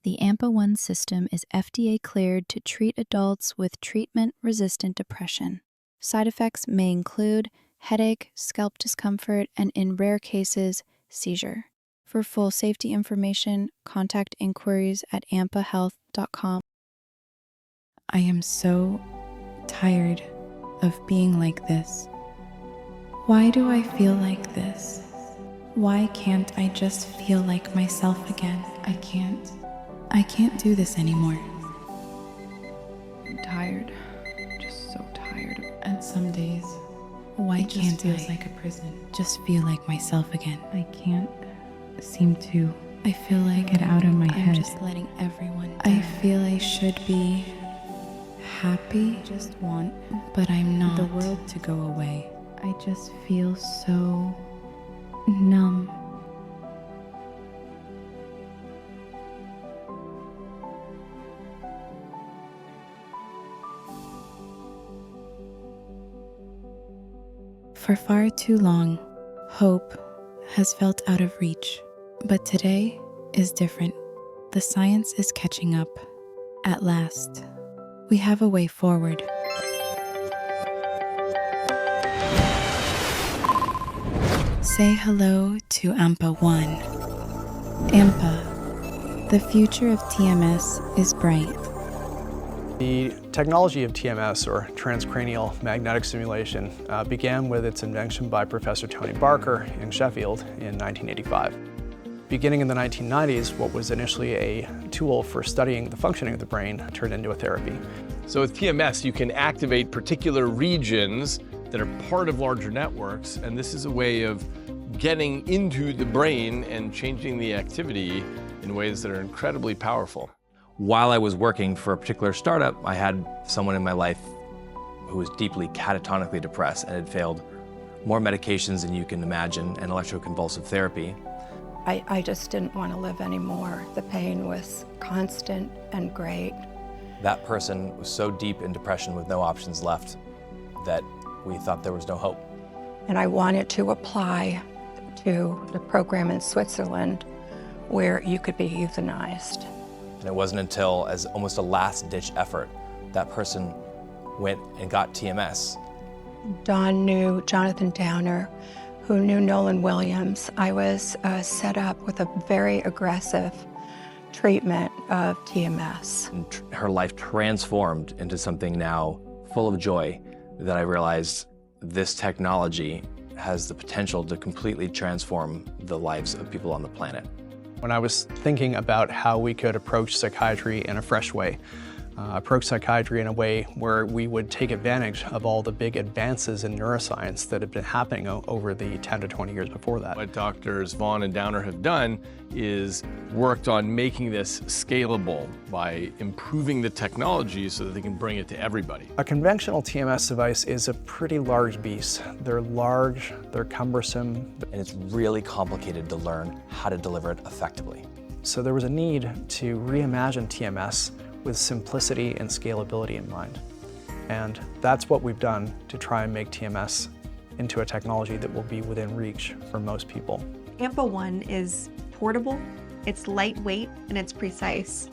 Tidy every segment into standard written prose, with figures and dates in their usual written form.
The AmpaOne system is FDA cleared to treat adults with treatment-resistant depression. Side effects may include headache, scalp discomfort, and in rare cases, seizure. For full safety information, contact inquiries at ampahealth.com. I am so tired of being like this. Why do I feel like this? Why can't I just feel like myself again? I can't do this anymore. I'm tired, just so tired. And some days, why can't I like a prison? Just feel like myself again. I can't seem to. I feel like get out of my head. I'm just letting everyone down. I feel I should be happy, but I'm not. The world to go away. I just feel so numb. For far too long, hope has felt out of reach. But today is different. The science is catching up. At last, we have a way forward. Say hello to AmpaOne. Ampa, the future of TMS is bright. The technology of TMS, or transcranial magnetic stimulation, began with its invention by Professor Tony Barker in Sheffield in 1985. Beginning in the 1990s, what was initially a tool for studying the functioning of the brain turned into a therapy. So with TMS, you can activate particular regions that are part of larger networks, and this is a way of getting into the brain and changing the activity in ways that are incredibly powerful. While I was working for a particular startup, I had someone in my life who was deeply catatonically depressed and had failed more medications than you can imagine and electroconvulsive therapy. I just didn't want to live anymore. The pain was constant and great. That person was so deep in depression with no options left that we thought there was no hope. And I wanted to apply to the program in Switzerland where you could be euthanized. And it wasn't until, as almost a last-ditch effort, that person went and got TMS. Don knew Jonathan Downer, who knew Nolan Williams. I was set up with a very aggressive treatment of TMS. And her life transformed into something now full of joy that I realized this technology has the potential to completely transform the lives of people on the planet. When I was thinking about how we could approach psychiatry in a fresh way, approach psychiatry in a way where we would take advantage of all the big advances in neuroscience that have been happening over the 10 to 20 years before that. What doctors Vaughn and Downer have done is worked on making this scalable by improving the technology so that they can bring it to everybody. A conventional TMS device is a pretty large beast. They're large, they're cumbersome. And it's really complicated to learn how to deliver it effectively. So there was a need to reimagine TMS with simplicity and scalability in mind. And that's what we've done to try and make TMS into a technology that will be within reach for most people. AmpaOne is portable, it's lightweight, and it's precise.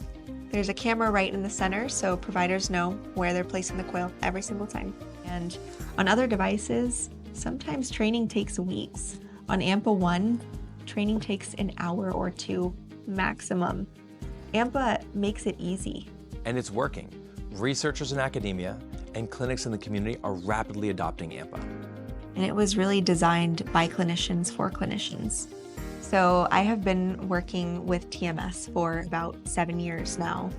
There's a camera right in the center, so providers know where they're placing the coil every single time. And on other devices, sometimes training takes weeks. On AmpaOne, training takes an hour or two maximum. Ampa makes it easy. And it's working. Researchers in academia and clinics in the community are rapidly adopting Ampa. And it was really designed by clinicians for clinicians. So I have been working with TMS for about 7 years now.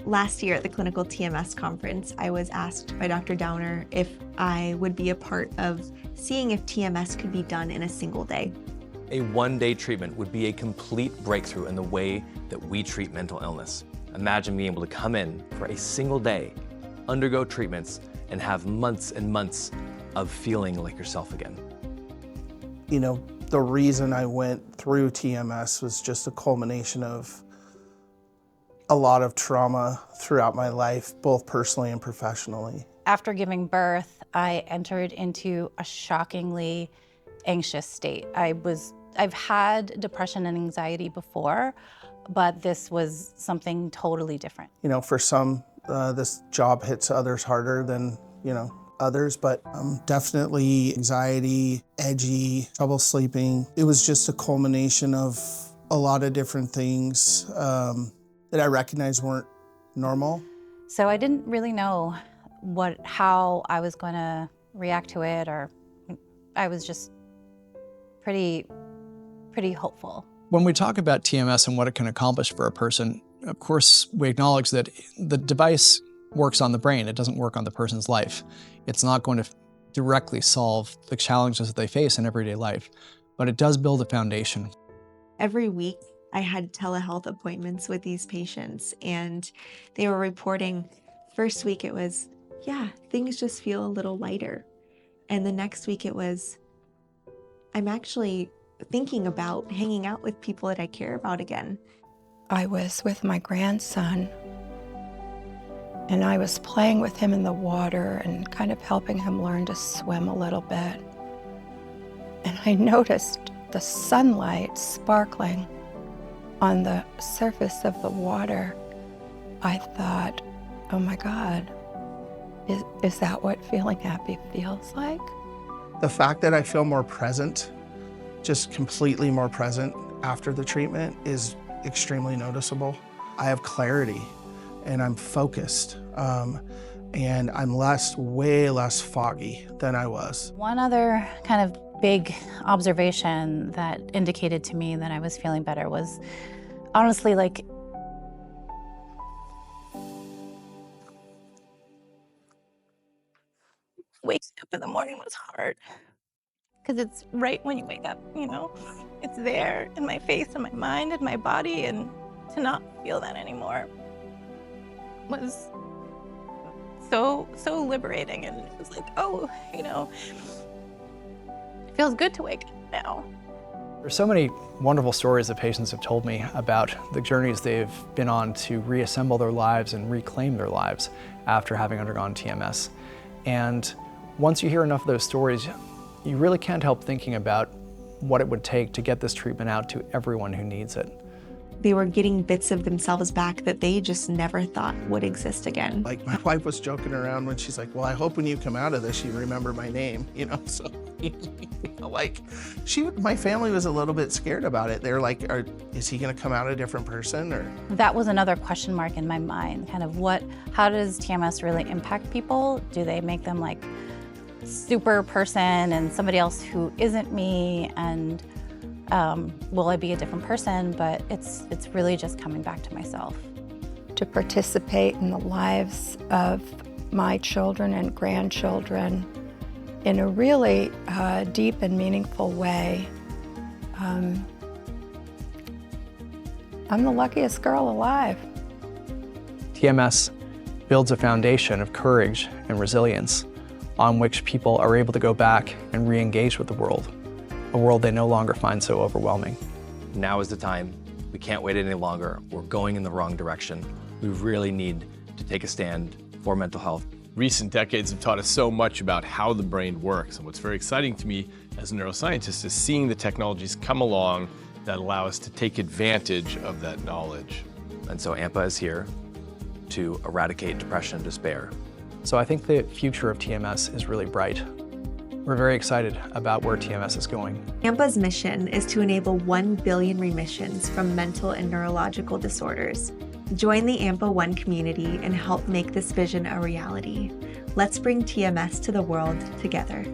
Last year at the Clinical TMS Conference, I was asked by Dr. Downer if I would be a part of seeing if TMS could be done in a single day. A one-day treatment would be a complete breakthrough in the way that we treat mental illness. Imagine being able to come in for a single day, undergo treatments, and have months and months of feeling like yourself again. You know, the reason I went through TMS was just a culmination of a lot of trauma throughout my life, both personally and professionally. After giving birth, I entered into a shockingly anxious state. I've had depression and anxiety before, but this was something totally different. You know, for some, this job hits others harder than, others, but definitely anxiety, edgy, trouble sleeping. It was just a culmination of a lot of different things that I recognized weren't normal. So I didn't really know how I was going to react to it, or I was just pretty hopeful. When we talk about TMS and what it can accomplish for a person, of course, we acknowledge that the device works on the brain. It doesn't work on the person's life. It's not going to directly solve the challenges that they face in everyday life, but it does build a foundation. Every week, I had telehealth appointments with these patients, and they were reporting, first week it was, yeah, things just feel a little lighter. And the next week it was, I'm actually thinking about hanging out with people that I care about again. I was with my grandson, and I was playing with him in the water and kind of helping him learn to swim a little bit. And I noticed the sunlight sparkling on the surface of the water. I thought, oh my God, is that what feeling happy feels like? The fact that I feel more present, just completely more present after the treatment, is extremely noticeable. I have clarity and I'm focused, and I'm way less foggy than I was. One other kind of big observation that indicated to me that I was feeling better was honestly like waking up in the morning was hard, because it's right when you wake up, it's there in my face and my mind and my body, and to not feel that anymore was so liberating. And it was like, oh, it feels good to wake up now. There's so many wonderful stories that patients have told me about the journeys they've been on to reassemble their lives and reclaim their lives after having undergone TMS. And once you hear enough of those stories, you really can't help thinking about what it would take to get this treatment out to everyone who needs it. They were getting bits of themselves back that they just never thought would exist again. Like, my wife was joking around when she's like, well, I hope when you come out of this, you remember my name, so, my family was a little bit scared about it. They're like, is he gonna come out a different person, or? That was another question mark in my mind, kind of how does TMS really impact people? Do they make them like super person and somebody else who isn't me, and will I be a different person? But it's really just coming back to myself. To participate in the lives of my children and grandchildren in a really deep and meaningful way. I'm the luckiest girl alive. TMS builds a foundation of courage and resilience on which people are able to go back and re-engage with the world, a world they no longer find so overwhelming. Now is the time. We can't wait any longer. We're going in the wrong direction. We really need to take a stand for mental health. Recent decades have taught us so much about how the brain works, and what's very exciting to me as a neuroscientist is seeing the technologies come along that allow us to take advantage of that knowledge. And so Ampa is here to eradicate depression and despair. So I think the future of TMS is really bright. We're very excited about where TMS is going. Ampa's mission is to enable 1 billion remissions from mental and neurological disorders. Join the AmpaOne community and help make this vision a reality. Let's bring TMS to the world together.